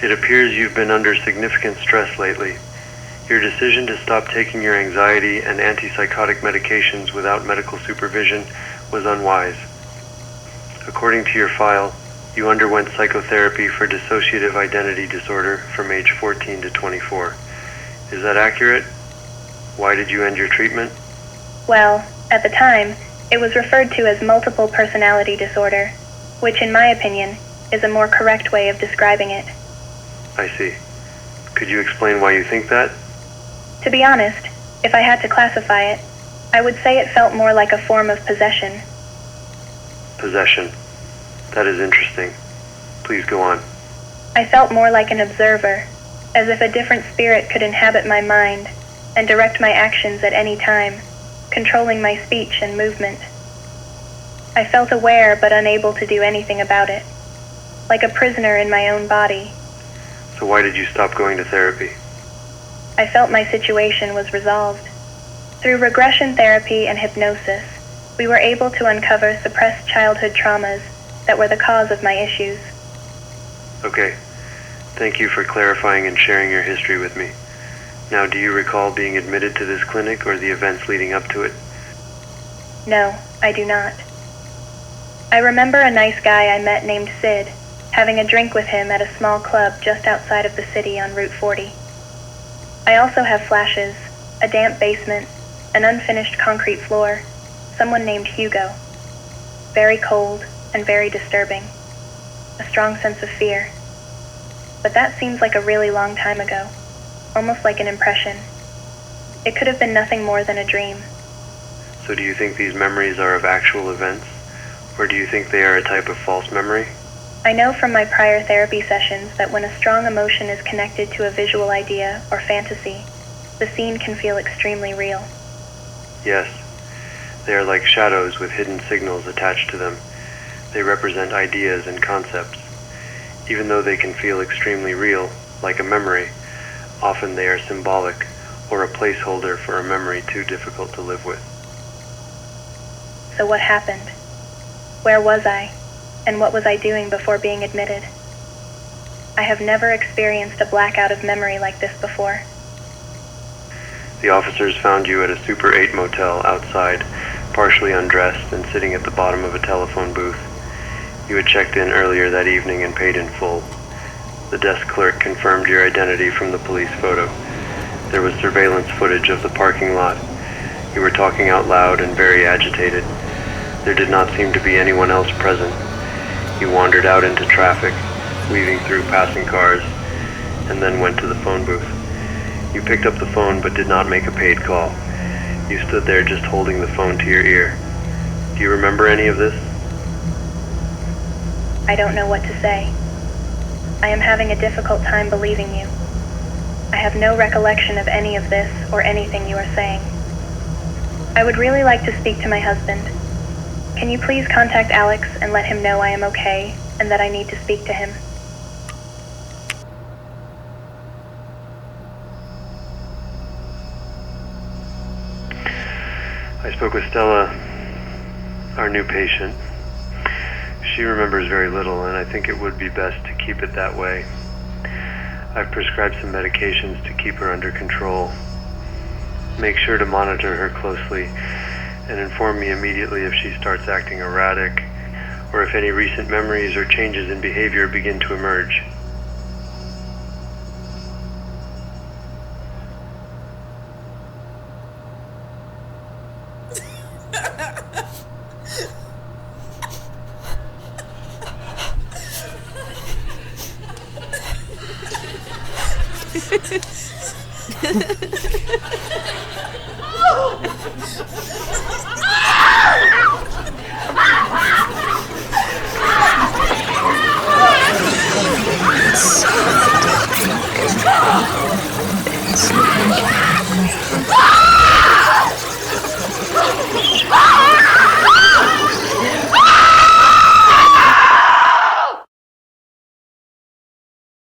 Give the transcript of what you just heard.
It appears you've been under significant stress lately. Your decision to stop taking your anxiety and antipsychotic medications without medical supervision was unwise. According to your file, you underwent psychotherapy for dissociative identity disorder from age 14 to 24. Is that accurate? Why did you end your treatment? Well, at the time, it was referred to as multiple personality disorder, which in my opinion is a more correct way of describing it. I see. Could you explain why you think that? To be honest, if I had to classify it, I would say it felt more like a form of possession. Possession. That is interesting. Please go on. I felt more like an observer, as if a different spirit could inhabit my mind and direct my actions at any time, controlling my speech and movement. I felt aware but unable to do anything about it, like a prisoner in my own body. So why did you stop going to therapy? I felt my situation was resolved. Through regression therapy and hypnosis, we were able to uncover suppressed childhood traumas that were the cause of my issues. Okay. Thank you for clarifying and sharing your history with me. Now, do you recall being admitted to this clinic or the events leading up to it? No, I do not. I remember a nice guy I met named Sid, having a drink with him at a small club just outside of the city on Route 40. I also have flashes, a damp basement, an unfinished concrete floor, someone named Hugo. Very cold and very disturbing. A strong sense of fear. But that seems like a really long time ago, almost like an impression. It could have been nothing more than a dream. So do you think these memories are of actual events? Or do you think they are a type of false memory? I know from my prior therapy sessions that when a strong emotion is connected to a visual idea or fantasy, the scene can feel extremely real. Yes. They are like shadows with hidden signals attached to them. They represent ideas and concepts. Even though they can feel extremely real, like a memory, often they are symbolic or a placeholder for a memory too difficult to live with. So what happened? Where was I? And what was I doing before being admitted? I have never experienced a blackout of memory like this before. The officers found you at a Super 8 motel outside, partially undressed and sitting at the bottom of a telephone booth. You had checked in earlier that evening and paid in full. The desk clerk confirmed your identity from the police photo. There was surveillance footage of the parking lot. You were talking out loud and very agitated. There did not seem to be anyone else present. You wandered out into traffic, weaving through passing cars, and then went to the phone booth. You picked up the phone but did not make a paid call. You stood there just holding the phone to your ear. Do you remember any of this? I don't know what to say. I am having a difficult time believing you. I have no recollection of any of this or anything you are saying. I would really like to speak to my husband. Can you please contact Alex and let him know I am okay and that I need to speak to him? I spoke with Stella, our new patient. She remembers very little, and I think it would be best to keep it that way. I've prescribed some medications to keep her under control. Make sure to monitor her closely and inform me immediately if she starts acting erratic or if any recent memories or changes in behavior begin to emerge. Ha ha ha.